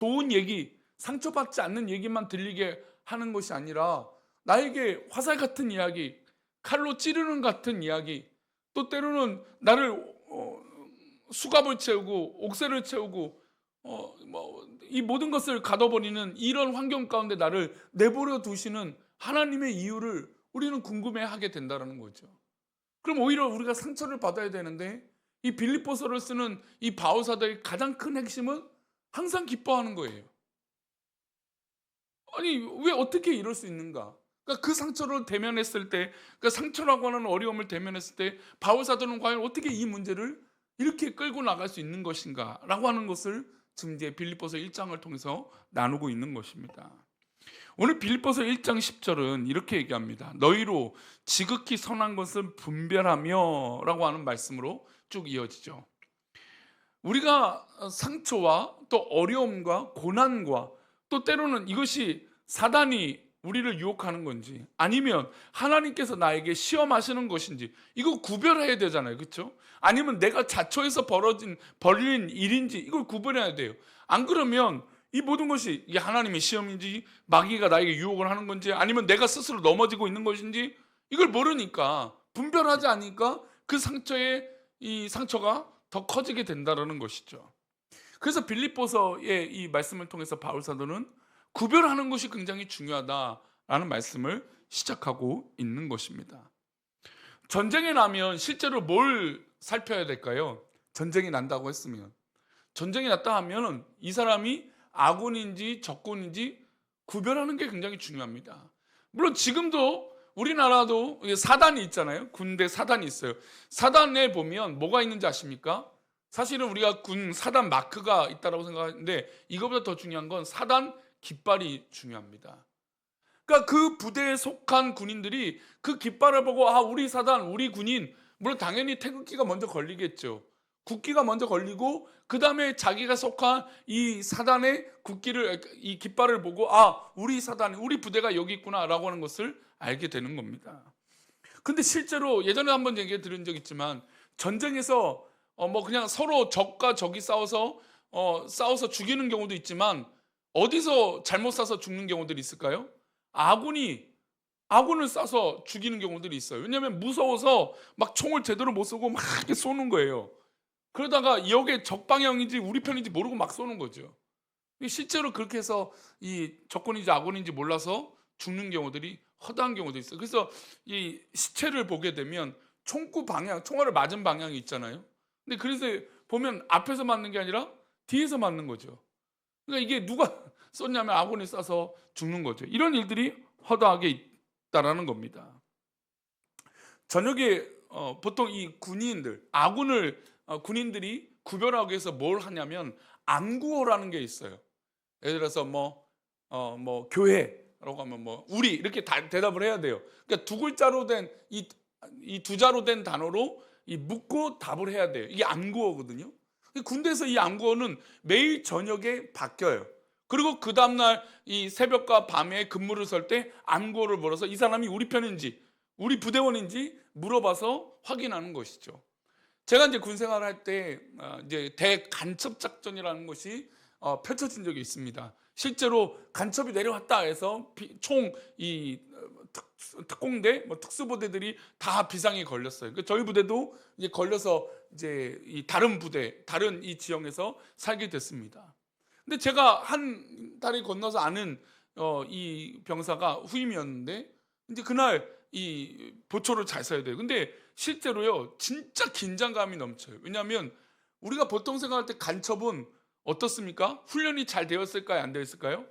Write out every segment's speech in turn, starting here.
좋은 얘기, 상처받지 않는 얘기만 들리게 하는 것이 아니라 나에게 화살 같은 이야기, 칼로 찌르는 같은 이야기, 또 때로는 나를 수갑을 채우고 옥새를 채우고 이 모든 것을 가둬버리는 이런 환경 가운데 나를 내버려 두시는 하나님의 이유를 우리는 궁금해하게 된다는 거죠. 그럼 오히려 우리가 상처를 받아야 되는데 이 빌립보서를 쓰는 이 바울 사도의 가장 큰 핵심은 항상 기뻐하는 거예요. 아니 왜 어떻게 이럴 수 있는가? 그러니까 그 상처를 대면했을 때, 그러니까 상처라고 하는 어려움을 대면했을 때 바울 사도는 과연 어떻게 이 문제를 이렇게 끌고 나갈 수 있는 것인가라고 하는 것을 지금 이제 빌립보서 1장을 통해서 나누고 있는 것입니다. 오늘 빌립보서 1장 10절은 이렇게 얘기합니다. 너희로 지극히 선한 것을 분별하며 라고 하는 말씀으로 쭉 이어지죠. 우리가 상처와 또 어려움과 고난과 또 때로는 이것이 사단이 우리를 유혹하는 건지 아니면 하나님께서 나에게 시험하시는 것인지 이거 구별해야 되잖아요. 그렇죠? 아니면 내가 자초해서 벌린 일인지 이걸 구별해야 돼요. 안 그러면 이 모든 것이 이게 하나님의 시험인지 마귀가 나에게 유혹을 하는 건지 아니면 내가 스스로 넘어지고 있는 것인지 이걸 모르니까 분별하지 않으니까 그 이 상처가 더 커지게 된다는 것이죠. 그래서 빌립보서의 이 말씀을 통해서 바울 사도는 구별하는 것이 굉장히 중요하다라는 말씀을 시작하고 있는 것입니다. 전쟁이 나면 실제로 뭘 살펴야 될까요? 전쟁이 난다고 했으면 전쟁이 났다 하면 이 사람이 아군인지 적군인지 구별하는 게 굉장히 중요합니다. 물론 지금도 우리나라도 사단이 있잖아요. 군대 사단이 있어요. 사단에 보면 뭐가 있는지 아십니까? 사실은 우리가 군 사단 마크가 있다고 생각하는데 이거보다 더 중요한 건 사단 깃발이 중요합니다. 그러니까 그 부대에 속한 군인들이 그 깃발을 보고 아 우리 사단 우리 군인 물론 당연히 태극기가 먼저 걸리겠죠. 국기가 먼저 걸리고 그 다음에 자기가 속한 이 사단의 이 깃발을 보고 아 우리 사단 우리 부대가 여기 있구나라고 하는 것을 알게 되는 겁니다. 근데 실제로 예전에 한번 얘기 들은 적 있지만 전쟁에서 뭐 그냥 서로 적과 적이 싸워서 죽이는 경우도 있지만 어디서 잘못 쏴서 죽는 경우들이 있을까요? 아군을 쏴서 죽이는 경우들이 있어요. 왜냐하면 무서워서 막 총을 제대로 못 쏘고 막 이렇게 쏘는 거예요. 그러다가 여기에 적 방향인지 우리 편인지 모르고 막 쏘는 거죠. 실제로 그렇게 해서 이 적군인지 아군인지 몰라서 죽는 경우들이 허다한 경우도 있어요. 그래서 이 시체를 보게 되면 총알을 맞은 방향이 있잖아요. 근데 그래서 보면 앞에서 맞는 게 아니라 뒤에서 맞는 거죠. 그러니까 이게 누가 쏘냐면 아군이 쏴서 죽는 거죠. 이런 일들이 허다하게 있다라는 겁니다. 저녁에 보통 이 군인들이 구별하기 위해서 뭘 하냐면 암구호라는 게 있어요. 예를 들어서 뭐 교회라고 하면 뭐 우리 이렇게 대답을 해야 돼요. 그러니까 두 글자로 된 이 두 자로 된 단어로 묻고 답을 해야 돼요. 이게 암구호거든요. 군대에서 이 암구호는 매일 저녁에 바뀌어요. 그리고 그 다음날 이 새벽과 밤에 근무를 설 때 암구호를 물어서 이 사람이 우리 편인지 우리 부대원인지 물어봐서 확인하는 것이죠. 제가 이제 군 생활을 할 때 이제 대간첩 작전이라는 것이 펼쳐진 적이 있습니다. 실제로 간첩이 내려왔다 해서 특공대, 특수부대들이 다 비상이 걸렸어요. 그러니까 저희 부대도 이제 걸려서 이제 이 다른 이 지역에서 살게 됐습니다. 근데 제가 한 다리 건너서 아는 이 병사가 후임이었는데 이제 그날 이 보초를 잘 써야 돼요. 근데 실제로요 진짜 긴장감이 넘쳐요. 왜냐하면 우리가 보통 생각할 때 간첩은 어떻습니까? 훈련이 잘 되었을까요? 안 되었을까요?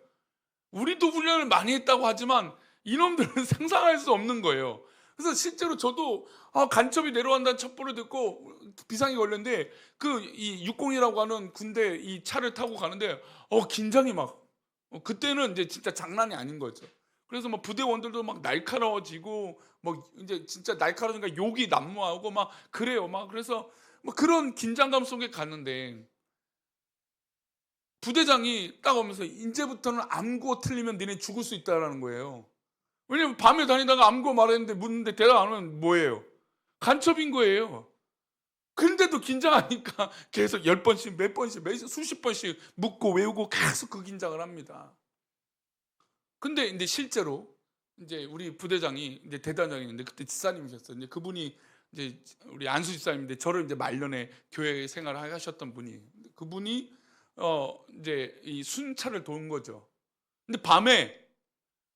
우리도 훈련을 많이 했다고 하지만 이놈들은 상상할 수 없는 거예요. 그래서 실제로 저도 간첩이 내려간다는 첩보를 듣고 비상이 걸렸는데 이 육공이라고 하는 군대 이 차를 타고 가는데 긴장이 막 그때는 이제 진짜 장난이 아닌 거죠. 그래서 뭐 부대원들도 막 날카로워지고 뭐 이제 진짜 날카로우니까 욕이 난무하고 막 그래요. 막 그래서 뭐 그런 긴장감 속에 갔는데 부대장이 딱 오면서 이제부터는 암고 틀리면 너네 죽을 수 있다라는 거예요. 왜냐면 밤에 다니다가 암고 말했는데 묻는데 대답 안 하면 뭐예요? 간첩인 거예요. 근데도 긴장하니까 계속 10번씩 몇 번씩 수십 번씩 묻고 외우고 계속 그 긴장을 합니다. 근데 인제 실제로 인제 우리 부대장이 인제 대단장이었는데 그때 집사님이셨어요. 인제 그분이 이제 우리 안수 집사님인데 저를 인제 말년에 교회 생활을 하셨던 분이 그분이 인제 이 순찰을 도운 거죠. 근데 밤에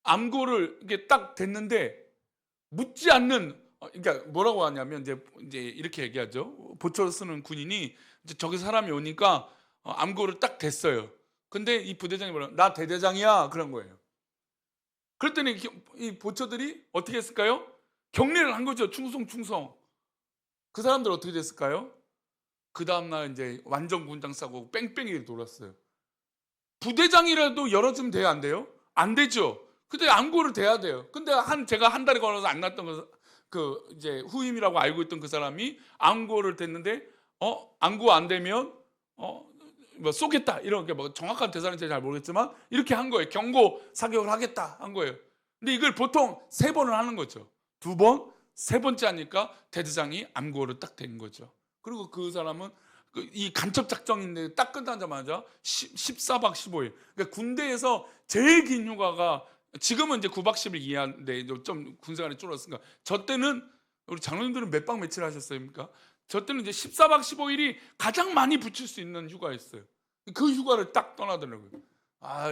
암고를 이게 딱 댔는데 묻지 않는 그러니까 뭐라고 하냐면 이제 이렇게 얘기하죠. 보초를 쓰는 군인이 이제 저기 사람이 오니까 암고를 딱 댔어요. 근데 이 부대장이 뭐라 "나 대대장이야." 그런 거예요. 그랬더니 이 보초들이 어떻게 했을까요? 격리를 한 거죠. 충성, 충성. 그 사람들 어떻게 됐을까요? 그다음 날 인제 완전 군장 싸고 뺑뺑이 돌았어요. 부대장이라도 열어주면 돼요, 안 돼요? 안 되죠. 근데 암고를 대야 돼요. 근데 제가 한 달에 걸어서 안 났던 그 이제 후임이라고 알고 있던 그 사람이 암고를 댔는데 암고 안 되면 뭐 쏘겠다 이런 게 뭐 정확한 대사는 제가 잘 모르겠지만 이렇게 한 거예요. 경고 사격을 하겠다 한 거예요. 근데 이걸 보통 3번을 하는 거죠. 2번, 세 번째 하니까 대대장이 암고를 딱 댄 거죠. 그리고 그 사람은 이 간첩 작전인데 딱 끝나자마자 14박 15일. 그러니까 군대에서 제일 긴 휴가가 지금은 이제 9박 10일 이하인데 좀 군생활이 줄었으니까 저 때는 우리 장로님들은 몇 박 며칠 하셨습니까? 저 때는 이제 14박 15일이 가장 많이 붙일 수 있는 휴가였어요. 그 휴가를 딱 떠나더라고요.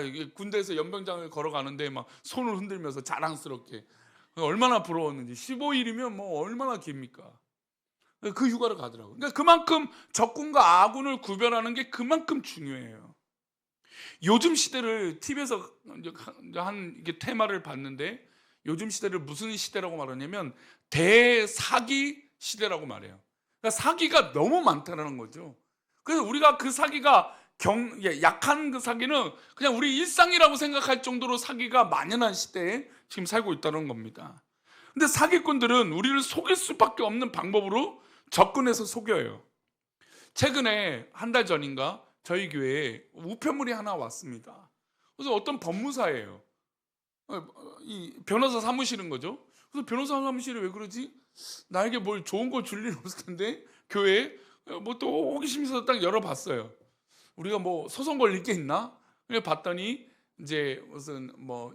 이게 군대에서 연병장을 걸어가는데 막 손을 흔들면서 자랑스럽게 얼마나 부러웠는지 15일이면 뭐 얼마나 깁니까? 그 휴가를 가더라고요. 그러니까 그만큼 적군과 아군을 구별하는 게 그만큼 중요해요. 요즘 시대를 TV에서 한 이게 테마를 봤는데 요즘 시대를 무슨 시대라고 말하냐면 대사기 시대라고 말해요. 그러니까 사기가 너무 많다는 거죠. 그래서 우리가 그 사기가 약한 그 사기는 그냥 우리 일상이라고 생각할 정도로 사기가 만연한 시대에 지금 살고 있다는 겁니다. 근데 사기꾼들은 우리를 속일 수밖에 없는 방법으로 접근해서 속여요. 최근에 한 달 전인가 저희 교회에 우편물이 하나 왔습니다. 그래서 어떤 법무사예요. 이 변호사 사무실인 거죠. 그래서 변호사 사무실이 왜 그러지? 나에게 뭘 좋은 걸 줄 일은 없을 텐데 교회에 뭐 또 호기심이 있어서 딱 열어봤어요. 우리가 뭐 소송 걸릴 게 있나? 그래 봤더니 이제 무슨 뭐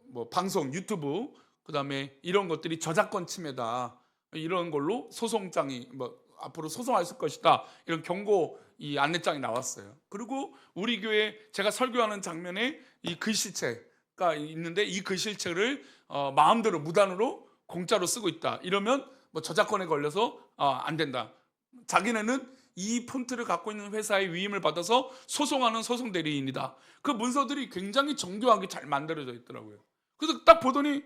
뭐 방송 유튜브 그다음에 이런 것들이 저작권 침해다 이런 걸로 소송장이 뭐 앞으로 소송할 것이다 이런 경고 이 안내장이 나왔어요. 그리고 우리 교회 제가 설교하는 장면에 이 글씨체가 있는데 이 글씨체를 마음대로 무단으로 공짜로 쓰고 있다 이러면 뭐 저작권에 걸려서 안 된다. 자기네는 이 폰트를 갖고 있는 회사의 위임을 받아서 소송하는 소송 대리인이다. 그 문서들이 굉장히 정교하게 잘 만들어져 있더라고요. 그래서 딱 보더니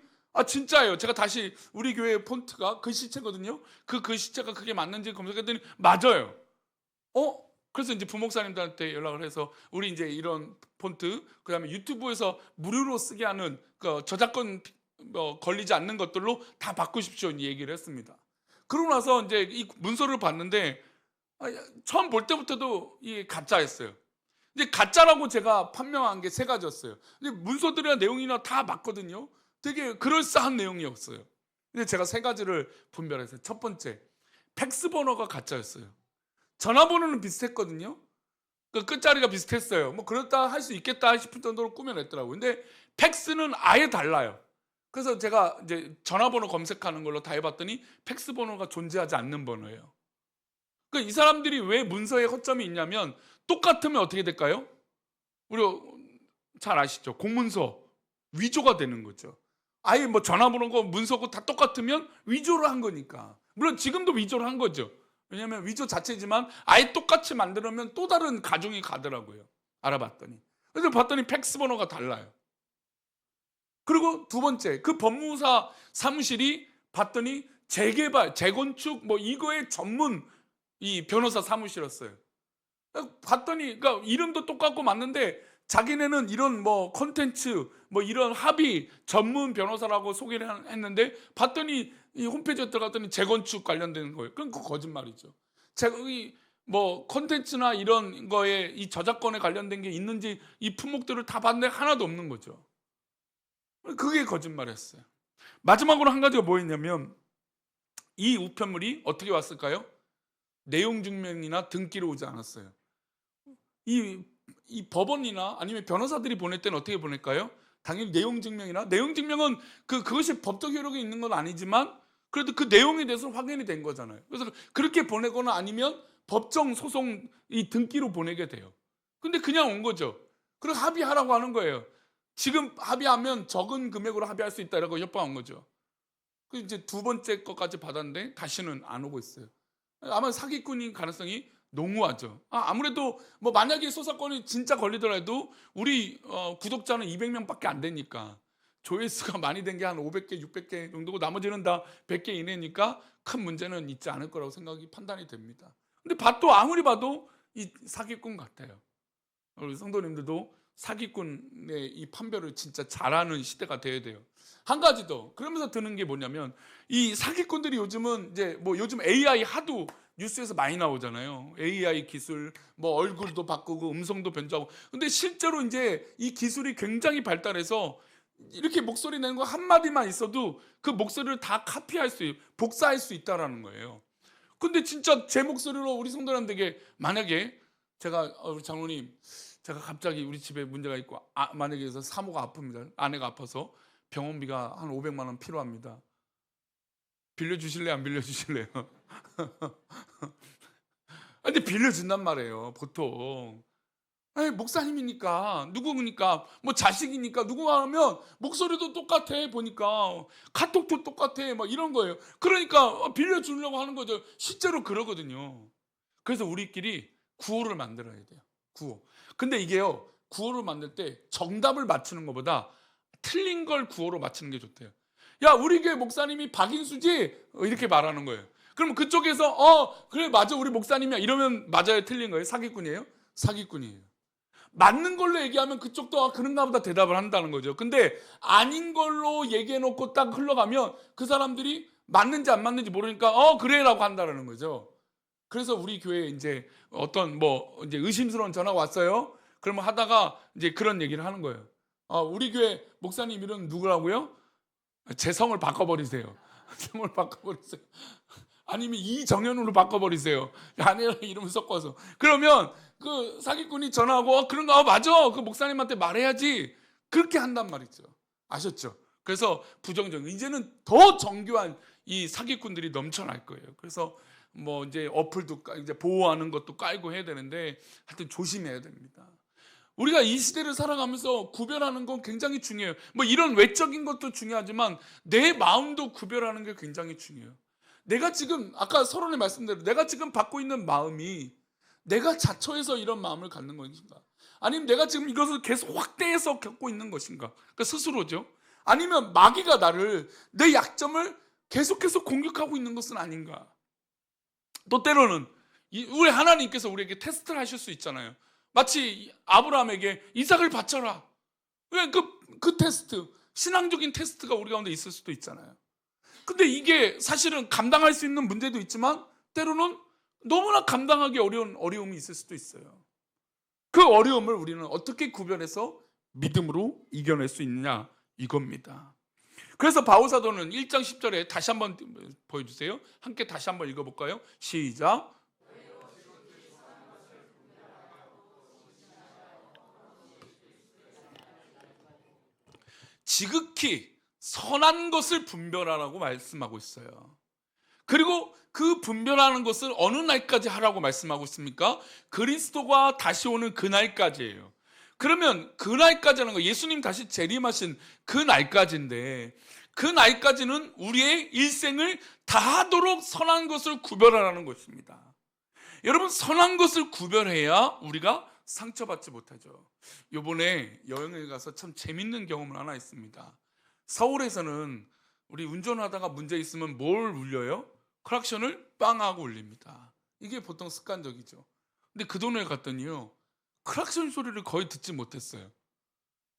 진짜예요. 제가 다시 우리 교회 폰트가 글씨체거든요. 그 글씨체가 그게 맞는지 검색했더니 맞아요. 그래서 이제 부목사님들한테 연락을 해서 우리 이제 이런 폰트 그다음에 유튜브에서 무료로 쓰게 하는 그 저작권 걸리지 않는 것들로 다 바꾸십시오 얘기를 했습니다. 그러고 나서 이제 이 문서를 봤는데 처음 볼 때부터도 이게 가짜였어요. 근데 가짜라고 제가 판명한 게 3가지였어요. 근데 문서들이나 내용이나 다 맞거든요. 되게 그럴싸한 내용이었어요. 근데 제가 3가지를 분별했어요. 첫 번째, 팩스 번호가 가짜였어요. 전화번호는 비슷했거든요. 그 끝자리가 비슷했어요. 뭐 그렇다 할 수 있겠다 싶을 정도로 꾸며냈더라고요. 근데 팩스는 아예 달라요. 그래서 제가 이제 전화번호 검색하는 걸로 다 해봤더니 팩스 번호가 존재하지 않는 번호예요. 그러니까 이 사람들이 왜 문서에 허점이 있냐면 똑같으면 어떻게 될까요? 우리 잘 아시죠? 공문서 위조가 되는 거죠. 아예 뭐 전화번호고 문서고 다 똑같으면 위조를 한 거니까. 물론 지금도 위조를 한 거죠. 왜냐하면 위조 자체지만 아예 똑같이 만들면 또 다른 가중이 가더라고요. 알아봤더니. 그래서 봤더니 팩스 번호가 달라요. 그리고 2번째, 그 법무사 사무실이 봤더니 재개발, 재건축 뭐 이거의 전문 이 변호사 사무실이었어요. 봤더니 그러니까 이름도 똑같고 맞는데 자기네는 이런 뭐 콘텐츠 뭐 이런 합의 전문 변호사라고 소개를 했는데 봤더니 이 홈페이지에 들어갔더니 재건축 관련된 거예요. 그건 거짓말이죠. 뭐 콘텐츠나 이런 거에 이 저작권에 관련된 게 있는지 이 품목들을 다 봤는데 하나도 없는 거죠. 그게 거짓말이었어요. 마지막으로 한 가지가 뭐였냐면 이 우편물이 어떻게 왔을까요? 내용 증명이나 등기로 오지 않았어요. 이, 이 법원이나 아니면 변호사들이 보낼 때는 어떻게 보낼까요? 당연히 내용 증명이나, 내용 증명은 그것이 법적 효력이 있는 건 아니지만 그래도 그 내용에 대해서 확인이 된 거잖아요. 그래서 그렇게 보내거나 아니면 법정 소송 이 등기로 보내게 돼요. 근데 그냥 온 거죠. 그리고 합의하라고 하는 거예요. 지금 합의하면 적은 금액으로 합의할 수 있다라고 협박한 거죠. 그 이제 두 번째 것까지 받았는데 다시는 안 오고 있어요. 아마 사기꾼인 가능성이 농후하죠. 아무래도 뭐 만약에 소사건이 진짜 걸리더라도 우리 구독자는 200명밖에 안 되니까 조회수가 많이 된 게 한 500개, 600개 정도고 나머지는 다 100개 이내니까 큰 문제는 있지 않을 거라고 생각이 판단이 됩니다. 근데 또 아무리 봐도 이 사기꾼 같아요. 우리 성도님들도 사기꾼의 이 판별을 진짜 잘하는 시대가 돼야 돼요. 한 가지 더 그러면서 드는 게 뭐냐면 이 사기꾼들이 요즘은 이제 뭐 요즘 AI 하도 뉴스에서 많이 나오잖아요. AI 기술, 뭐 얼굴도 바꾸고 음성도 변조하고. 근데 실제로 이제 이 기술이 굉장히 발달해서 이렇게 목소리 내는 거 한마디만 있어도 그 목소리를 다 카피할 수, 복사할 수 있다라는 거예요. 근데 진짜 제 목소리로 우리 성도님들에게 만약에 제가 우리 장로님 제가 갑자기 우리 집에 문제가 있고 만약에 해서 사모가 아픕니다. 아내가 아파서 병원비가 한 500만 원 필요합니다. 빌려주실래요? 안 빌려주실래요? 근데 빌려준단 말이에요. 보통. 아니, 목사님이니까 누구니까 뭐 자식이니까 누구가 하면 목소리도 똑같아 보니까 카톡도 똑같아 막 이런 거예요. 그러니까 빌려주려고 하는 거죠. 실제로 그러거든요. 그래서 우리끼리 구호를 만들어야 돼요. 구호. 근데 이게요, 구호를 만들 때 정답을 맞추는 것보다 틀린 걸 구호로 맞추는 게 좋대요. 야, 우리 교회 목사님이 박인수지? 이렇게 말하는 거예요. 그럼 그쪽에서 그래 맞아 우리 목사님이야 이러면 맞아요, 틀린 거예요? 사기꾼이에요? 사기꾼이에요. 맞는 걸로 얘기하면 그쪽도 그런가 보다 대답을 한다는 거죠. 근데 아닌 걸로 얘기해놓고 딱 흘러가면 그 사람들이 맞는지 안 맞는지 모르니까 그래라고 한다는 거죠. 그래서 우리 교회에 이제 어떤 뭐 이제 의심스러운 전화가 왔어요. 그러면 하다가 이제 그런 얘기를 하는 거예요. 우리 교회 목사님 이름 누구라고요? 제 성을 바꿔버리세요. 성을 바꿔버리세요. 아니면 이정현으로 바꿔버리세요. 아내랑 이름을 섞어서. 그러면 그 사기꾼이 전화하고 그런가 맞아 그 목사님한테 말해야지 그렇게 한단 말이죠. 아셨죠? 그래서 부정적 이제는 더 정교한 이 사기꾼들이 넘쳐날 거예요. 그래서 뭐 이제 어플도 이제 보호하는 것도 깔고 해야 되는데 하여튼 조심해야 됩니다. 우리가 이 시대를 살아가면서 구별하는 건 굉장히 중요해요. 뭐 이런 외적인 것도 중요하지만 내 마음도 구별하는 게 굉장히 중요해요. 내가 지금 아까 서론에 말씀대로 내가 지금 받고 있는 마음이 내가 자초해서 이런 마음을 갖는 것인가? 아니면 내가 지금 이것을 계속 확대해서 겪고 있는 것인가? 그러니까 스스로죠. 아니면 마귀가 나를 내 약점을 계속해서 공격하고 있는 것은 아닌가? 또 때로는 우리 하나님께서 우리에게 테스트를 하실 수 있잖아요. 마치 아브라함에게 이삭을 바쳐라. 그 테스트, 신앙적인 테스트가 우리 가운데 있을 수도 있잖아요. 근데 이게 사실은 감당할 수 있는 문제도 있지만 때로는 너무나 감당하기 어려운 어려움이 있을 수도 있어요. 그 어려움을 우리는 어떻게 구별해서 믿음으로 이겨낼 수 있느냐 이겁니다. 그래서 바울사도는 1장 10절에 다시 한번 보여주세요. 함께 다시 한번 읽어볼까요? 시작. 지극히 선한 것을 분별하라고 말씀하고 있어요. 그리고 그 분별하는 것을 어느 날까지 하라고 말씀하고 있습니까? 그리스도가 다시 오는 그날까지예요. 그러면 그날까지는 거 예수님 다시 재림하신 그 날까지인데 그 날까지는 우리의 일생을 다하도록 선한 것을 구별하라는 것입니다. 여러분 선한 것을 구별해야 우리가 상처받지 못하죠. 이번에 여행을 가서 참 재밌는 경험을 하나 있습니다. 서울에서는 우리 운전하다가 문제 있으면 뭘 울려요? 클락션을 빵 하고 울립니다. 이게 보통 습관적이죠. 근데 그 동네에 갔더니요 클락션 소리를 거의 듣지 못했어요.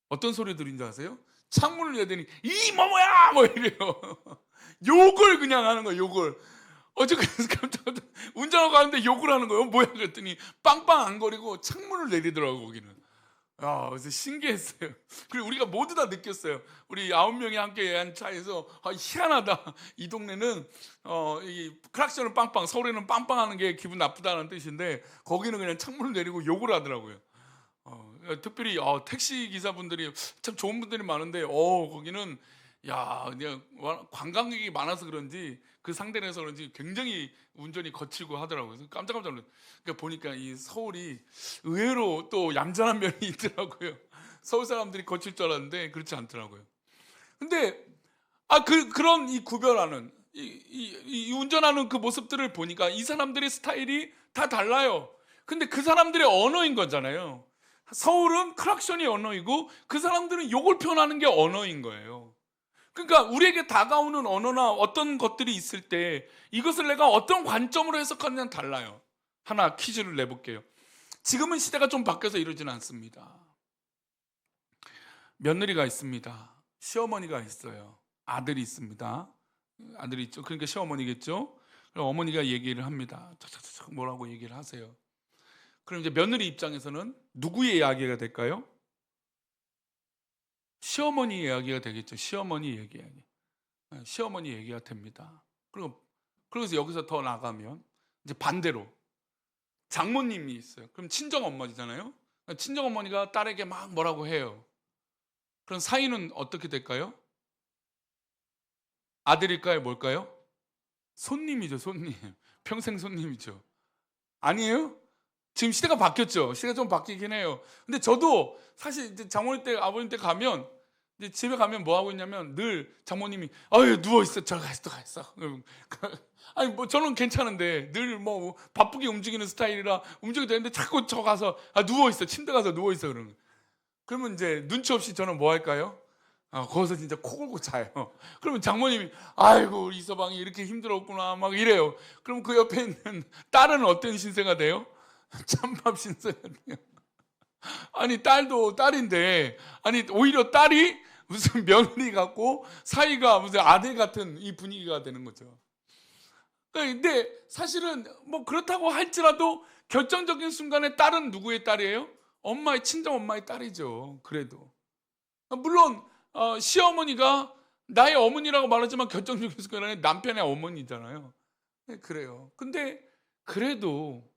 어떤 소리 들인지 아세요? 창문을 열더니 이 뭐야 뭐 이래요. 욕을 그냥 하는 거예요. 욕을. 어제 그래서 깜짝 운전하고 가는데 욕을 하는 거예요. 뭐야 그랬더니 빵빵 안 거리고 창문을 내리더라고 거기는. 그래서 신기했어요. 그리고 우리가 모두 다 느꼈어요. 우리 9명이 함께 한 차에서 희한하다. 이 동네는 이 크락션을 빵빵, 서울에는 빵빵하는 게 기분 나쁘다는 뜻인데 거기는 그냥 창문을 내리고 욕을 하더라고요. 특별히 택시 기사분들이 참 좋은 분들이 많은데 거기는 그냥 관광객이 많아서 그런지 그 상대에서 그런지 굉장히 운전이 거칠고 하더라고요. 그래서 깜짝깜짝 놀랐어요. 그러니까 보니까 이 서울이 의외로 또 얌전한 면이 있더라고요. 서울 사람들이 거칠 줄 알았는데 그렇지 않더라고요. 근데 그런 이 구별하는 이 운전하는 그 모습들을 보니까 이 사람들의 스타일이 다 달라요. 근데 그 사람들의 언어인 거잖아요. 서울은 크락션이 언어이고 그 사람들은 욕을 표현하는 게 언어인 거예요. 그러니까 우리에게 다가오는 언어나 어떤 것들이 있을 때 이것을 내가 어떤 관점으로 해석하느냐는 달라요. 하나 퀴즈를 내볼게요. 지금은 시대가 좀 바뀌어서 이러지는 않습니다. 며느리가 있습니다. 시어머니가 있어요. 아들이 있습니다. 아들이 있죠. 그러니까 시어머니겠죠. 그럼 어머니가 얘기를 합니다. 뭐라고 얘기를 하세요. 그럼 이제 며느리 입장에서는 누구의 이야기가 될까요? 시어머니 이야기가 되겠죠. 시어머니 얘기. 시어머니 얘기가 됩니다. 그래서 여기서 더 나가면 이제 반대로 장모님이 있어요. 그럼 친정 엄마잖아요. 친정 어머니가 딸에게 막 뭐라고 해요. 그럼 사이는 어떻게 될까요? 아들일까요? 뭘까요? 손님이죠, 손님. 평생 손님이죠. 아니에요? 지금 시대가 바뀌었죠. 시대가 좀 바뀌긴 해요. 근데 저도 사실 이제 장모님 댁, 아버님 댁 가면 이제 집에 가면 뭐 하고 있냐면 늘 장모님이 누워 있어. 저 가 있어. 아니 뭐 저는 괜찮은데 늘 뭐 바쁘게 움직이는 스타일이라 움직여도 되는데 자꾸 저 가서 누워 있어. 침대 가서 누워 있어 그러는. 그러면 이제 눈치 없이 저는 뭐 할까요? 거기서 진짜 코 골고 자요. 그러면 장모님이 아이고 우리 이서방이 이렇게 힘들었구나 막 이래요. 그럼 그 옆에 있는 딸은 어떤 신세가 돼요? 찬밥 신세가 돼요. 아니 딸도 딸인데 오히려 딸이 무슨 며느리 같고 사이가 무슨 아들 같은 이 분위기가 되는 거죠. 근데 사실은 뭐 그렇다고 할지라도 결정적인 순간에 딸은 누구의 딸이에요? 친정 엄마의 딸이죠. 그래도 물론 시어머니가 나의 어머니라고 말하지만 결정적인 순간에 남편의 어머니잖아요. 네, 그래요. 근데 그래도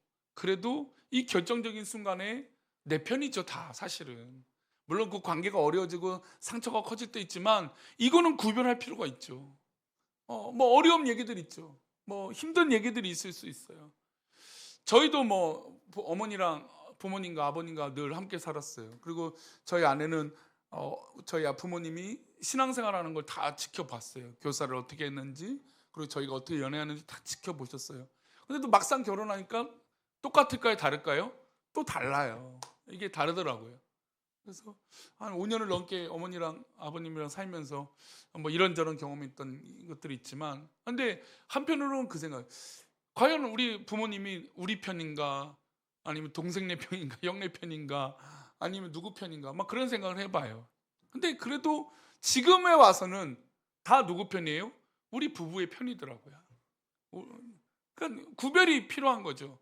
이 결정적인 순간에 내 편이죠, 다 사실은. 물론 그 관계가 어려워지고 상처가 커질 때 있지만 이거는 구별할 필요가 있죠. 뭐 어려운 얘기들 있죠. 뭐 힘든 얘기들이 있을 수 있어요. 저희도 뭐 어머니랑 부모님과 아버님과 늘 함께 살았어요. 그리고 저희 아내는 저희 부모님이 신앙생활하는 걸 다 지켜봤어요. 교사를 어떻게 했는지, 그리고 저희가 어떻게 연애하는지 다 지켜보셨어요. 근데 또 막상 결혼하니까 똑같을까요? 다를까요? 또 달라요. 이게 다르더라고요. 그래서 한 5년을 넘게 어머니랑 아버님이랑 살면서 뭐 이런저런 경험했던 것들이 있지만, 근데 한편으로는 그 생각, 과연 우리 부모님이 우리 편인가, 아니면 동생네 편인가, 형네 편인가, 아니면 누구 편인가, 막 그런 생각을 해봐요. 근데 그래도 지금에 와서는 다 누구 편이에요? 우리 부부의 편이더라고요. 그러니까 구별이 필요한 거죠.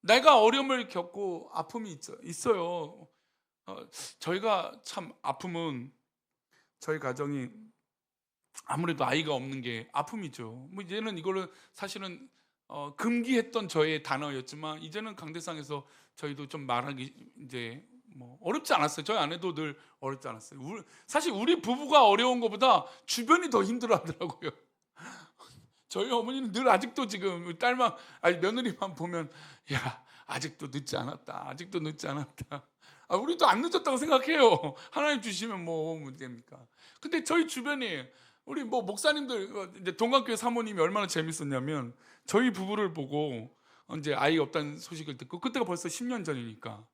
내가 어려움을 겪고 아픔이 있어요. 저희가 참 아픔은, 저희 가정이 아무래도 아이가 없는 게 아픔이죠. 뭐 이제는 이거를 사실은 금기했던 저의 단어였지만 이제는 강대상에서 저희도 좀 말하기 이제 뭐 어렵지 않았어요. 저희 아내도 늘 어렵지 않았어요. 사실 우리 부부가 어려운 것보다 주변이 더 힘들어하더라고요. 저희 어머니는 늘 아직도 지금 딸만 며느리만 보면 아직도 늦지 않았다. 아직도 늦지 않았다. 우리도 안 늦었다고 생각해요. 하나님 주시면 뭐 문제입니까? 근데 저희 주변에 우리 뭐 목사님들, 이제 동강교회 사모님이 얼마나 재밌었냐면 저희 부부를 보고 이제 아이 없다는 소식을 듣고, 그때가 벌써 10년 전이니까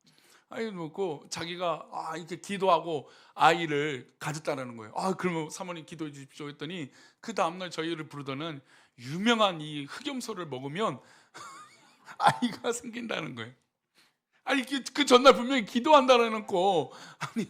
아이를 놓고 자기가 이렇게 기도하고 아이를 가졌다라는 거예요. 그러면 사모님 기도해 주십시오 했더니 그 다음날 저희를 부르더는 유명한 이 흑염소를 먹으면 아이가 생긴다는 거예요. 그 전날 분명히 기도한다라는 거,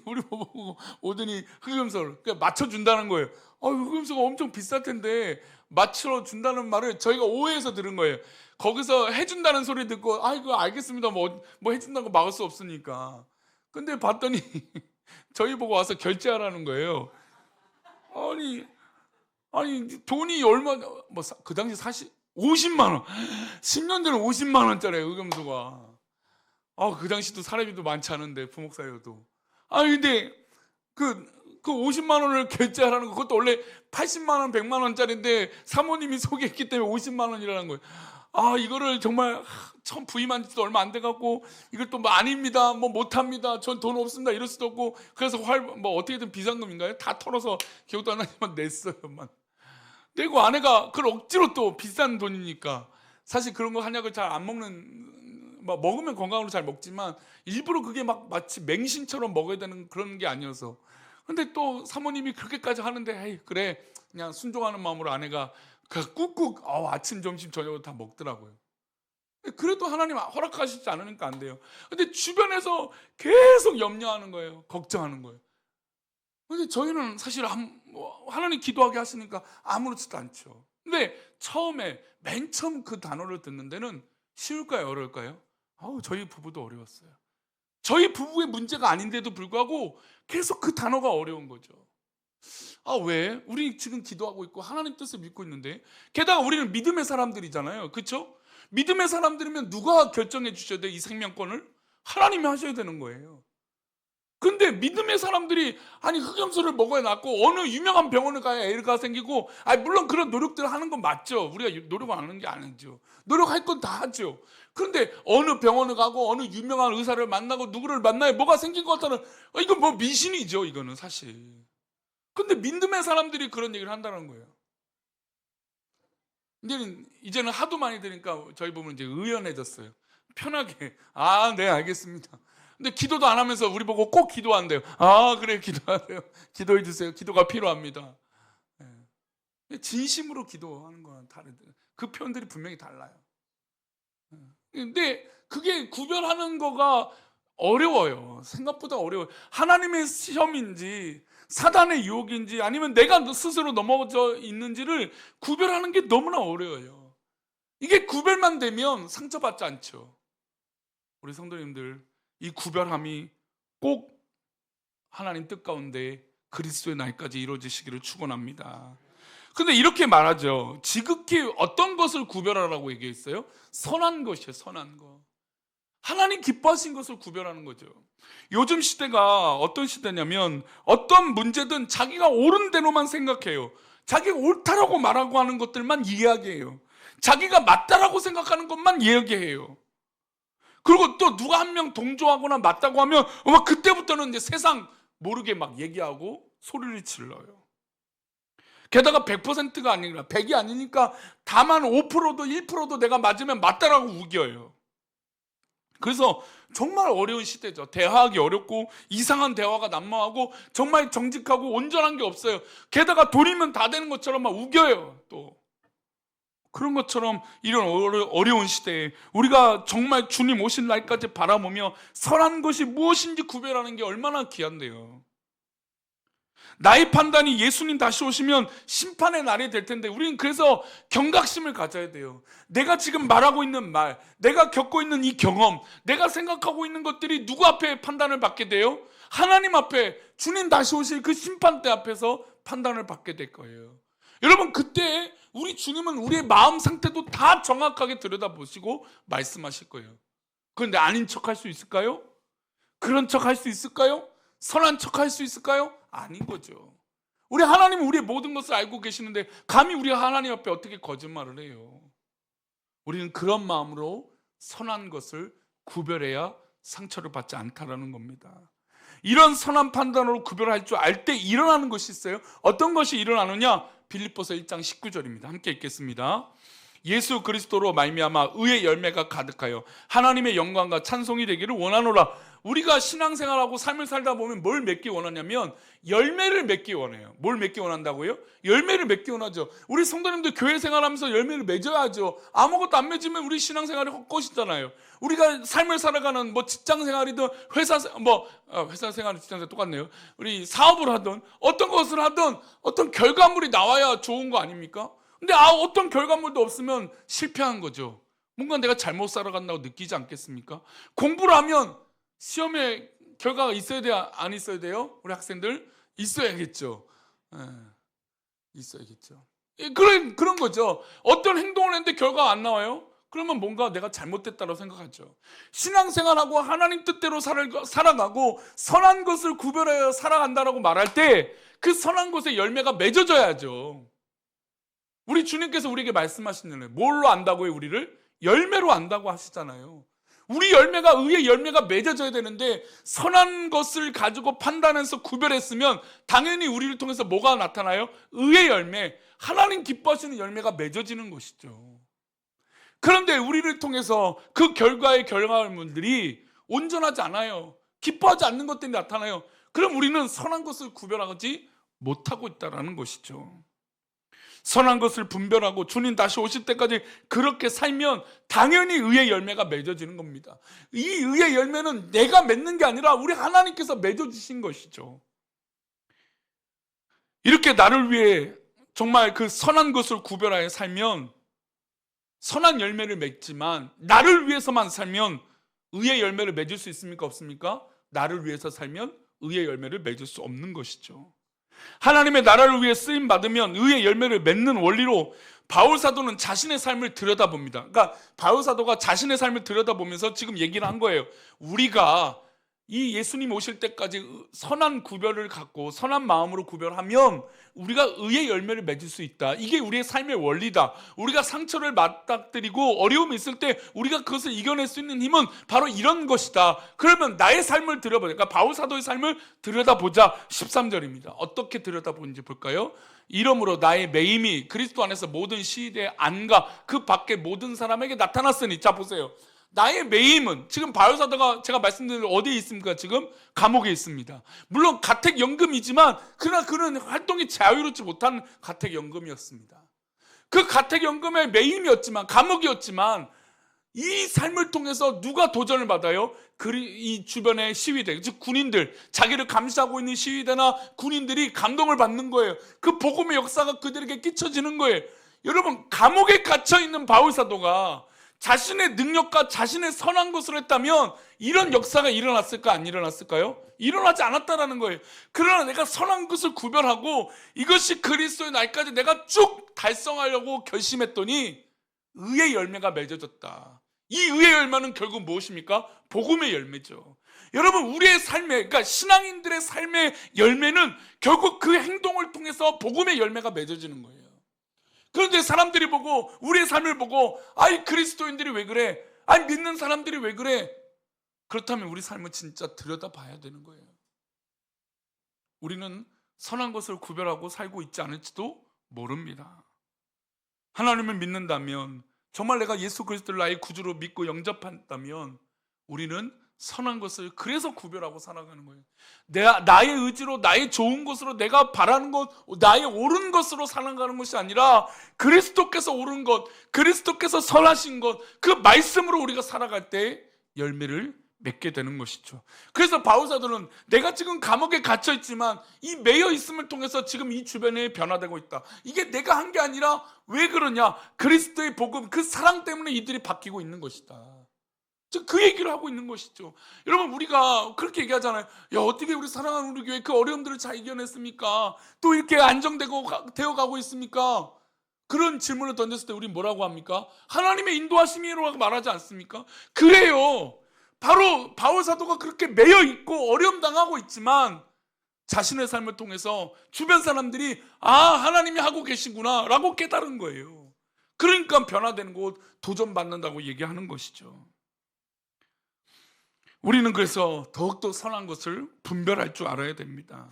우리 보고 오더니 흑염소를 맞춰준다는 거예요. 흑염소가 엄청 비쌀 텐데 맞춰준다는 말을 저희가 오해해서 들은 거예요. 거기서 해준다는 소리 듣고 그거 알겠습니다. 뭐 해준다는 거 막을 수 없으니까. 근데 봤더니 저희 보고 와서 결제하라는 거예요. 아니, 돈이 얼마, 뭐, 그 당시 50만 원. 10년 전에 50만 원짜리 의금소가. 그 당시도 사례비도 많지 않은데, 부목사여도. 근데 그 50만 원을 결제하라는 거, 그것도 원래 80만 원, 100만 원짜리인데 사모님이 소개했기 때문에 50만 원이라는 거예요. 이거를 정말 처음 부임한 지도 얼마 안 돼갖고 이걸 또 뭐 아닙니다, 뭐 못합니다, 전 돈 없습니다 이럴 수도 없고, 그래서 뭐 어떻게든 비상금인가요? 다 털어서 기억도 안 나지만 냈어요만. 내고 아내가 그걸 억지로, 또 비싼 돈이니까 사실 그런 거 한약을 잘 안 먹는, 뭐 먹으면 건강으로 잘 먹지만 일부러 그게 막 마치 맹신처럼 먹어야 되는 그런 게 아니어서. 근데 또 사모님이 그렇게까지 하는데, 에이 그래, 그냥 순종하는 마음으로 아내가 꾹꾹 아침 점심 저녁으로 다 먹더라고요. 그래도 하나님 허락하시지 않으니까 안 돼요. 근데 주변에서 계속 염려하는 거예요. 걱정하는 거예요. 근데 저희는 사실 하나님 기도하게 하시니까 아무렇지도 않죠. 근데 맨 처음 그 단어를 듣는 데는 쉬울까요, 어려울까요? 저희 부부도 어려웠어요. 저희 부부의 문제가 아닌데도 불구하고 계속 그 단어가 어려운 거죠. 왜? 우리 지금 기도하고 있고 하나님 뜻을 믿고 있는데, 게다가 우리는 믿음의 사람들이잖아요. 그렇죠? 믿음의 사람들이면 누가 결정해 주셔야 돼? 이 생명권을? 하나님이 하셔야 되는 거예요. 근데 믿음의 사람들이 흑염소를 먹어야 낫고 어느 유명한 병원을 가야 애가 생기고, 물론 그런 노력들을 하는 건 맞죠. 우리가 노력 안 하는 게 아니죠. 노력할 건 다 하죠. 그런데 어느 병원을 가고 어느 유명한 의사를 만나고 누구를 만나야 뭐가 생긴 것 같다는, 이건 뭐 미신이죠, 이거는 사실. 근데 믿음의 사람들이 그런 얘기를 한다는 거예요. 이제는 하도 많이 들으니까 저희 보면 이제 의연해졌어요. 편하게, 네, 알겠습니다. 근데 기도도 안 하면서 우리 보고 꼭 기도한대요. 그래, 기도하세요. 기도해 주세요. 기도가 필요합니다. 진심으로 기도하는 건 다르대. 그 표현들이 분명히 달라요. 근데 그게 구별하는 거가 어려워요. 생각보다 어려워요. 하나님의 시험인지 사단의 유혹인지 아니면 내가 스스로 넘어져 있는지를 구별하는 게 너무나 어려워요. 이게 구별만 되면 상처받지 않죠. 우리 성도님들, 이 구별함이 꼭 하나님 뜻 가운데 그리스도의 날까지 이루어지시기를 축원합니다. 근데 이렇게 말하죠. 지극히 어떤 것을 구별하라고 얘기했어요? 선한 것이에요. 선한 것. 하나님 기뻐하신 것을 구별하는 거죠. 요즘 시대가 어떤 시대냐면 어떤 문제든 자기가 옳은 대로만 생각해요. 자기가 옳다라고 말하고 하는 것들만 이야기해요. 자기가 맞다라고 생각하는 것만 이야기해요. 그리고 또 누가 한 명 동조하거나 맞다고 하면 그때부터는 이제 세상 모르게 막 얘기하고 소리를 질러요. 게다가 100%가 아니라 100이 아니니까 다만 5%도 1%도 내가 맞으면 맞다라고 우겨요. 그래서 정말 어려운 시대죠. 대화하기 어렵고 이상한 대화가 난무하고 정말 정직하고 온전한 게 없어요. 게다가 돈이면 다 되는 것처럼 막 우겨요. 또 그런 것처럼 이런 어려운 시대에 우리가 정말 주님 오신 날까지 바라보며 선한 것이 무엇인지 구별하는 게 얼마나 귀한데요. 나의 판단이 예수님 다시 오시면 심판의 날이 될 텐데, 우리는 그래서 경각심을 가져야 돼요. 내가 지금 말하고 있는 말, 내가 겪고 있는 이 경험, 내가 생각하고 있는 것들이 누구 앞에 판단을 받게 돼요? 하나님 앞에, 주님 다시 오실 그 심판대 앞에서 판단을 받게 될 거예요. 여러분, 그때 우리 주님은 우리의 마음 상태도 다 정확하게 들여다보시고 말씀하실 거예요. 그런데 아닌 척 할 수 있을까요? 그런 척 할 수 있을까요? 선한 척 할 수 있을까요? 아닌 거죠. 우리 하나님은 우리의 모든 것을 알고 계시는데 감히 우리가 하나님 앞에 어떻게 거짓말을 해요? 우리는 그런 마음으로 선한 것을 구별해야 상처를 받지 않다라는 겁니다. 이런 선한 판단으로 구별할 줄 알 때 일어나는 것이 있어요. 어떤 것이 일어나느냐? 빌립보서 1장 19절입니다. 함께 읽겠습니다. 예수 그리스도로 말미암아 의의 열매가 가득하여 하나님의 영광과 찬송이 되기를 원하노라. 우리가 신앙생활하고 삶을 살다 보면 뭘 맺기 원하냐면 열매를 맺기 원해요. 뭘 맺기 원한다고요? 열매를 맺기 원하죠. 우리 성도님들 교회 생활하면서 열매를 맺어야죠. 아무것도 안 맺으면 우리 신앙생활이 헛것이잖아요. 우리가 삶을 살아가는 직장생활이든 회사 생활, 직장생활 똑같네요. 우리 사업을 하든 어떤 것을 하든 어떤 결과물이 나와야 좋은 거 아닙니까? 근데 어떤 결과물도 없으면 실패한 거죠. 뭔가 내가 잘못 살아간다고 느끼지 않겠습니까? 공부를 하면 시험에 결과가 있어야 돼요? 안 있어야 돼요? 우리 학생들 있어야겠죠. 예, 있어야겠죠. 예, 그런 거죠. 어떤 행동을 했는데 결과가 안 나와요? 그러면 뭔가 내가 잘못됐다고 생각하죠. 신앙생활하고 하나님 뜻대로 살아가고 선한 것을 구별하여 살아간다라고 말할 때 그 선한 것의 열매가 맺어져야죠. 우리 주님께서 우리에게 말씀하시는 뭘로 안다고요? 우리를 열매로 안다고 하시잖아요. 우리 열매가 의의 열매가 맺어져야 되는데 선한 것을 가지고 판단해서 구별했으면 당연히 우리를 통해서 뭐가 나타나요? 의의 열매, 하나님 기뻐하시는 열매가 맺어지는 것이죠. 그런데 우리를 통해서 그 결과의 결과물들이 온전하지 않아요. 기뻐하지 않는 것 때문에 나타나요. 그럼 우리는 선한 것을 구별하지 못하고 있다는 것이죠. 선한 것을 분별하고 주님 다시 오실 때까지 그렇게 살면 당연히 의의 열매가 맺어지는 겁니다. 이 의의 열매는 내가 맺는 게 아니라 우리 하나님께서 맺어주신 것이죠. 이렇게 나를 위해 정말 그 선한 것을 구별하여 살면 선한 열매를 맺지만 나를 위해서만 살면 의의 열매를 맺을 수 있습니까? 없습니까? 나를 위해서 살면 의의 열매를 맺을 수 없는 것이죠. 하나님의 나라를 위해 쓰임 받으면 의의 열매를 맺는 원리로 바울 사도는 자신의 삶을 들여다봅니다. 그러니까 바울 사도가 자신의 삶을 들여다보면서 지금 얘기를 한 거예요. 우리가 이 예수님 오실 때까지 선한 구별을 갖고 선한 마음으로 구별하면 우리가 의의 열매를 맺을 수 있다. 이게 우리의 삶의 원리다. 우리가 상처를 맞닥뜨리고 어려움이 있을 때 우리가 그것을 이겨낼 수 있는 힘은 바로 이런 것이다. 그러면 나의 삶을 들여보자. 그러니까 바울 사도의 삶을 들여다보자. 13절입니다. 어떻게 들여다보는지 볼까요? 이러므로 나의 매임이 그리스도 안에서 모든 시대의 안과 그 밖의 모든 사람에게 나타났으니. 자 보세요. 나의 매임은 지금 바울 사도가 제가 말씀드린 대로 어디에 있습니까? 지금 감옥에 있습니다. 물론 가택연금이지만 그러나 그는 활동이 자유롭지 못한 가택연금이었습니다. 그 가택연금의 매임이었지만 감옥이었지만 이 삶을 통해서 누가 도전을 받아요? 이 주변의 시위대, 즉 군인들, 자기를 감시하고 있는 시위대나 군인들이 감동을 받는 거예요. 그 복음의 역사가 그들에게 끼쳐지는 거예요. 여러분, 감옥에 갇혀 있는 바울 사도가 자신의 능력과 자신의 선한 것을 했다면 이런 역사가 일어났을까 안 일어났을까요? 일어나지 않았다라는 거예요. 그러나 내가 선한 것을 구별하고 이것이 그리스도의 날까지 내가 쭉 달성하려고 결심했더니 의의 열매가 맺어졌다. 이 의의 열매는 결국 무엇입니까? 복음의 열매죠. 여러분, 우리의 삶의, 그러니까 신앙인들의 삶의 열매는 결국 그 행동을 통해서 복음의 열매가 맺어지는 거예요. 그런데 사람들이 보고 우리의 삶을 보고 아이 그리스도인들이 왜 그래? 아이 믿는 사람들이 왜 그래? 그렇다면 우리 삶을 진짜 들여다봐야 되는 거예요. 우리는 선한 것을 구별하고 살고 있지 않을지도 모릅니다. 하나님을 믿는다면 정말 내가 예수 그리스도를 나의 구주로 믿고 영접한다면 우리는 선한 것을 그래서 구별하고 살아가는 거예요. 나의 의지로 나의 좋은 것으로 내가 바라는 것, 나의 옳은 것으로 살아가는 것이 아니라 그리스도께서 옳은 것, 그리스도께서 선하신 것, 그 말씀으로 우리가 살아갈 때 열매를 맺게 되는 것이죠. 그래서 바울 사도는 내가 지금 감옥에 갇혀 있지만 이 매여 있음을 통해서 지금 이 주변에 변화되고 있다. 이게 내가 한 게 아니라 왜 그러냐? 그리스도의 복음, 그 사랑 때문에 이들이 바뀌고 있는 것이다. 그 얘기를 하고 있는 것이죠. 여러분, 우리가 그렇게 얘기하잖아요. 야, 어떻게 우리 사랑하는 우리 교회 그 어려움들을 잘 이겨냈습니까? 또 이렇게 되어가고 있습니까? 그런 질문을 던졌을 때 우리 뭐라고 합니까? 하나님의 인도하심이라고 말하지 않습니까? 그래요. 바로 바울 사도가 그렇게 매여 있고 어려움 당하고 있지만 자신의 삶을 통해서 주변 사람들이 하나님이 하고 계시구나 라고 깨달은 거예요. 그러니까 변화되는 것, 도전받는다고 얘기하는 것이죠. 우리는 그래서 더욱더 선한 것을 분별할 줄 알아야 됩니다.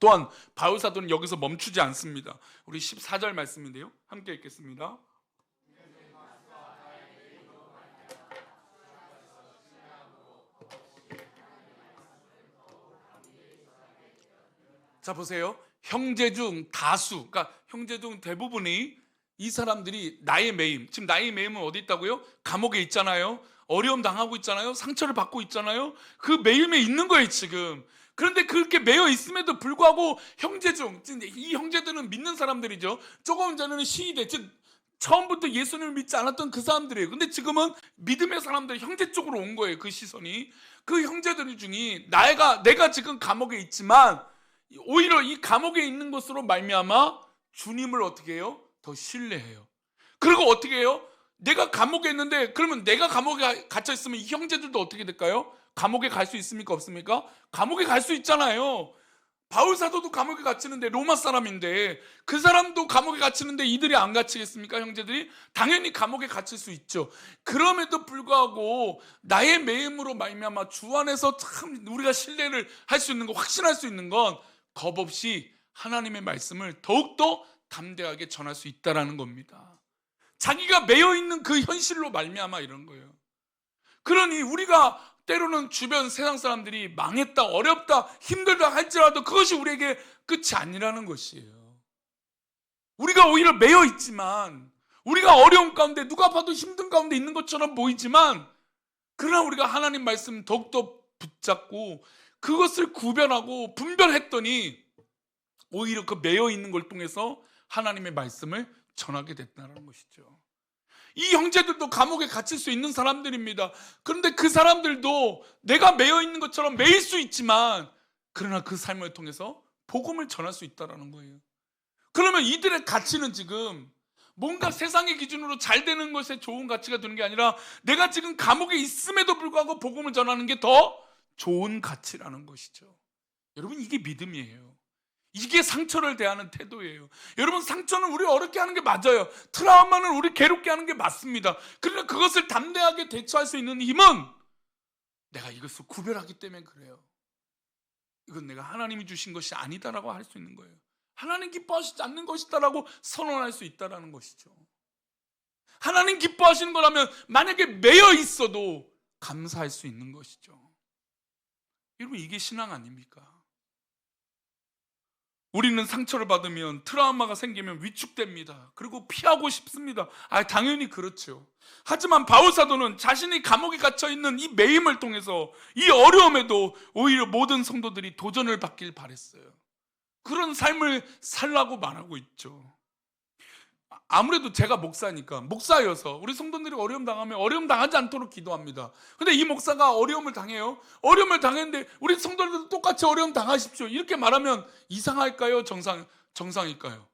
또한 바울 사도는 여기서 멈추지 않습니다. 우리 14절 말씀인데요, 함께 읽겠습니다. 자 보세요. 형제 중 다수, 그러니까 형제 중 대부분이 이 사람들이 나의 매임, 지금 나의 매임은 어디 있다고요? 감옥에 있잖아요. 어려움 당하고 있잖아요. 상처를 받고 있잖아요. 그 매임에 있는 거예요 지금. 그런데 그렇게 매여 있음에도 불구하고 형제 중, 이 형제들은 믿는 사람들이죠. 조금 전에는 시위대, 즉 처음부터 예수님을 믿지 않았던 그 사람들이에요. 근데 지금은 믿음의 사람들, 형제 쪽으로 온 거예요. 그 시선이. 그 형제들 중에 내가 지금 감옥에 있지만 오히려 이 감옥에 있는 것으로 말미암아 주님을 어떻게 해요? 더 신뢰해요. 그리고 어떻게 해요? 내가 감옥에 있는데, 그러면 내가 감옥에 갇혀 있으면 이 형제들도 어떻게 될까요? 감옥에 갈 수 있습니까? 없습니까? 감옥에 갈 수 있잖아요. 바울 사도도 감옥에 갇히는데, 로마 사람인데 그 사람도 감옥에 갇히는데 이들이 안 갇히겠습니까? 형제들이 당연히 감옥에 갇힐 수 있죠. 그럼에도 불구하고 나의 매임으로 말미암아 주 안에서 참 우리가 신뢰를 할 수 있는 거, 확신할 수 있는 건 겁 없이 하나님의 말씀을 더욱더 담대하게 전할 수 있다라는 겁니다. 자기가 매여 있는 그 현실로 말미암아 이런 거예요. 그러니 우리가 때로는 주변 세상 사람들이 망했다, 어렵다, 힘들다 할지라도 그것이 우리에게 끝이 아니라는 것이에요. 우리가 오히려 매여 있지만, 우리가 어려운 가운데, 누가 봐도 힘든 가운데 있는 것처럼 보이지만, 그러나 우리가 하나님 말씀 더욱더 붙잡고 그것을 구별하고 분별했더니 오히려 그 매여 있는 걸 통해서 하나님의 말씀을 전하게 됐다는 것이죠. 이 형제들도 감옥에 갇힐 수 있는 사람들입니다. 그런데 그 사람들도 내가 매여 있는 것처럼 매일 수 있지만, 그러나 그 삶을 통해서 복음을 전할 수 있다는 거예요. 그러면 이들의 가치는 지금 뭔가 세상의 기준으로 잘 되는 것에 좋은 가치가 되는 게 아니라, 내가 지금 감옥에 있음에도 불구하고 복음을 전하는 게 더 좋은 가치라는 것이죠. 여러분, 이게 믿음이에요. 이게 상처를 대하는 태도예요. 여러분, 상처는 우리 어렵게 하는 게 맞아요. 트라우마는 우리 괴롭게 하는 게 맞습니다. 그러나 그것을 담대하게 대처할 수 있는 힘은 내가 이것을 구별하기 때문에 그래요. 이건 내가 하나님이 주신 것이 아니다라고 할 수 있는 거예요. 하나님 기뻐하시지 않는 것이다라고 선언할 수 있다라는 것이죠. 하나님 기뻐하시는 거라면 만약에 매여 있어도 감사할 수 있는 것이죠. 여러분, 이게 신앙 아닙니까? 우리는 상처를 받으면, 트라우마가 생기면 위축됩니다. 그리고 피하고 싶습니다. 당연히 그렇죠. 하지만 바울 사도는 자신이 감옥에 갇혀 있는 이 매임을 통해서, 이 어려움에도 오히려 모든 성도들이 도전을 받길 바랬어요. 그런 삶을 살라고 말하고 있죠. 아무래도 제가 목사여서 우리 성도들이 어려움 당하면 어려움 당하지 않도록 기도합니다. 근데 이 목사가 어려움을 당해요. 어려움을 당했는데 우리 성도들도 똑같이 어려움 당하십시오, 이렇게 말하면 이상할까요? 정상일까요?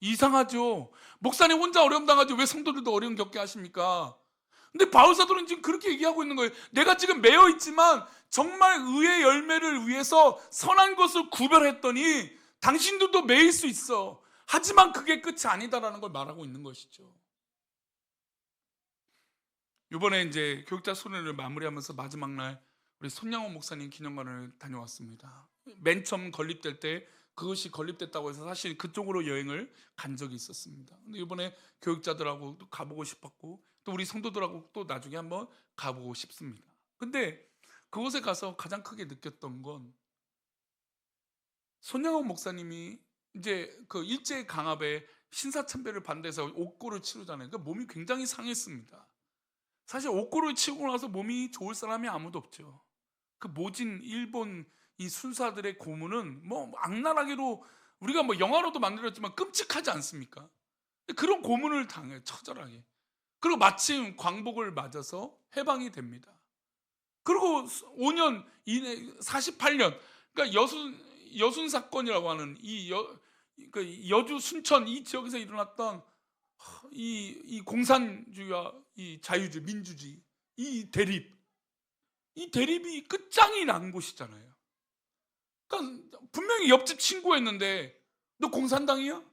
이상하죠. 목사님 혼자 어려움 당하지 왜 성도들도 어려움 겪게 하십니까? 근데 바울 사도는 지금 그렇게 얘기하고 있는 거예요. 내가 지금 매여 있지만 정말 의의 열매를 위해서 선한 것을 구별했더니 당신들도 매일 수 있어. 하지만 그게 끝이 아니다라는 걸 말하고 있는 것이죠. 이번에 이제 교육자 수련회를 마무리하면서 마지막 날 우리 손양호 목사님 기념관을 다녀왔습니다. 맨 처음 건립될 때 그것이 건립됐다고 해서 사실 그쪽으로 여행을 간 적이 있었습니다. 근데 이번에 교육자들하고 또 가보고 싶었고, 또 우리 성도들하고 또 나중에 한번 가보고 싶습니다. 근데 그곳에 가서 가장 크게 느꼈던 건, 손양호 목사님이 이제 그 일제 강압에 신사참배를 반대해서 옥고를 치르잖아요. 그러니까 몸이 굉장히 상했습니다. 사실 옥고를 치고 나서 몸이 좋을 사람이 아무도 없죠. 그 모진 일본 이 순사들의 고문은 뭐 악랄하게도 우리가 뭐 영화로도 만들었지만 끔찍하지 않습니까? 그런 고문을 당해요, 처절하게. 그리고 마침 광복을 맞아서 해방이 됩니다. 그리고 5년 이내 48년, 그러니까 여순 사건이라고 하는 그 여주 순천 이 지역에서 일어났던 이 공산주의와 이 자유주의, 민주주의, 이 대립이 끝장이 난 곳이잖아요. 그러니까 분명히 옆집 친구였는데 너 공산당이야?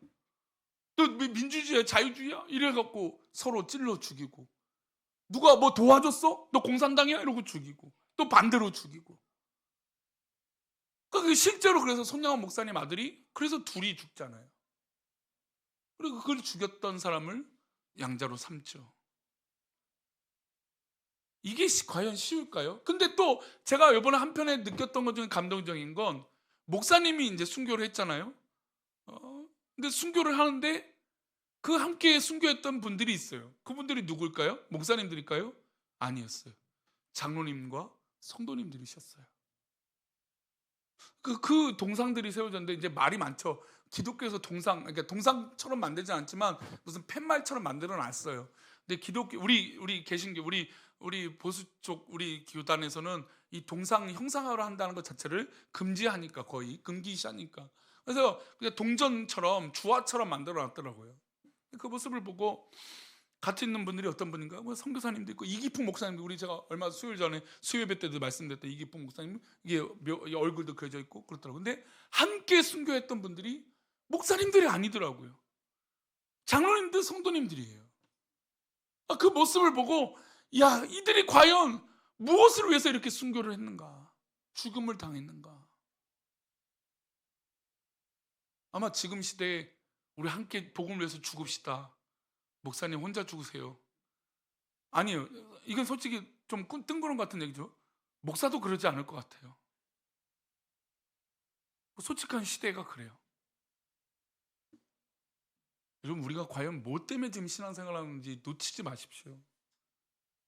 너 민주주의야? 자유주의야? 이래갖고 서로 찔러 죽이고, 누가 뭐 도와줬어? 너 공산당이야? 이러고 죽이고, 또 반대로 죽이고. 그러니까 실제로 그래서 손양호 목사님 아들이 그래서 둘이 죽잖아요. 그리고 그걸 죽였던 사람을 양자로 삼죠. 이게 과연 쉬울까요? 근데 또 제가 이번에 한편에 느꼈던 것 중에 감동적인 건, 목사님이 이제 순교를 했잖아요. 근데 순교를 하는데 그 함께 순교했던 분들이 있어요. 그분들이 누굴까요? 목사님들일까요? 아니었어요. 장로님과 성도님들이셨어요. 그 동상들이 세워졌는데 이제 말이 많죠. 기독교에서 그러니까 동상처럼 만들지 않지만 무슨 팻말처럼 만들어 놨어요. 근데 기독교 우리 개신교 우리 보수 쪽 우리 교단에서는 이 동상 형상화를 한다는 것 자체를 금지하니까, 거의 금기시하니까, 그래서 그냥 동전처럼 주화처럼 만들어 놨더라고요. 그 모습을 보고 같이 있는 분들이 어떤 분인가, 뭐 선교사님도 있고 이기풍 목사님도, 우리 제가 얼마 수요일 전에 수요예배 때도 말씀드렸던 이기풍 목사님, 이게 얼굴도 그려져 있고 그렇더라고요. 근데 함께 순교했던 분들이 목사님들이 아니더라고요. 장로님들, 성도님들이에요. 그 모습을 보고, 야, 이들이 과연 무엇을 위해서 이렇게 순교를 했는가, 죽음을 당했는가. 아마 지금 시대에 우리 함께 복음을 위해서 죽읍시다, 목사님 혼자 죽으세요, 아니에요. 이건 솔직히 좀 뜬구름 같은 얘기죠. 목사도 그러지 않을 것 같아요. 솔직한 시대가 그래요. 여러분, 우리가 과연 뭐 때문에 지금 신앙생활을 하는지 놓치지 마십시오.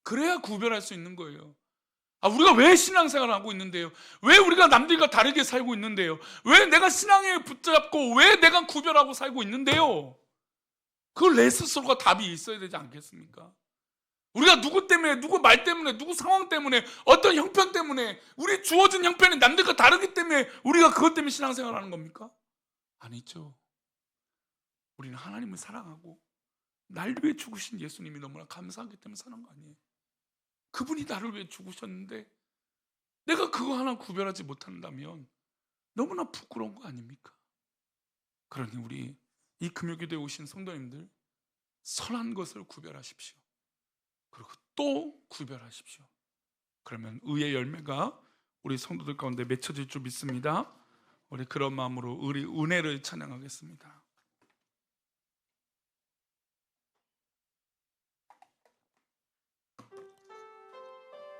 그래야 구별할 수 있는 거예요. 우리가 왜 신앙생활을 하고 있는데요? 왜 우리가 남들과 다르게 살고 있는데요? 왜 내가 신앙에 붙잡고 왜 내가 구별하고 살고 있는데요? 그걸 내 스스로가 답이 있어야 되지 않겠습니까? 우리가 누구 때문에, 누구 말 때문에, 누구 상황 때문에, 어떤 형편 때문에, 우리 주어진 형편이 남들과 다르기 때문에 우리가 그것 때문에 신앙생활을 하는 겁니까? 아니죠. 우리는 하나님을 사랑하고 날 위해 죽으신 예수님이 너무나 감사하기 때문에 사는 거 아니에요? 그분이 나를 위해 죽으셨는데 내가 그거 하나 구별하지 못한다면 너무나 부끄러운 거 아닙니까? 그러니 우리 이 금요기도에 오신 성도님들, 선한 것을 구별하십시오. 그리고 또 구별하십시오. 그러면 의의 열매가 우리 성도들 가운데 맺혀질 줄 믿습니다. 우리 그런 마음으로 우리 은혜를 찬양하겠습니다.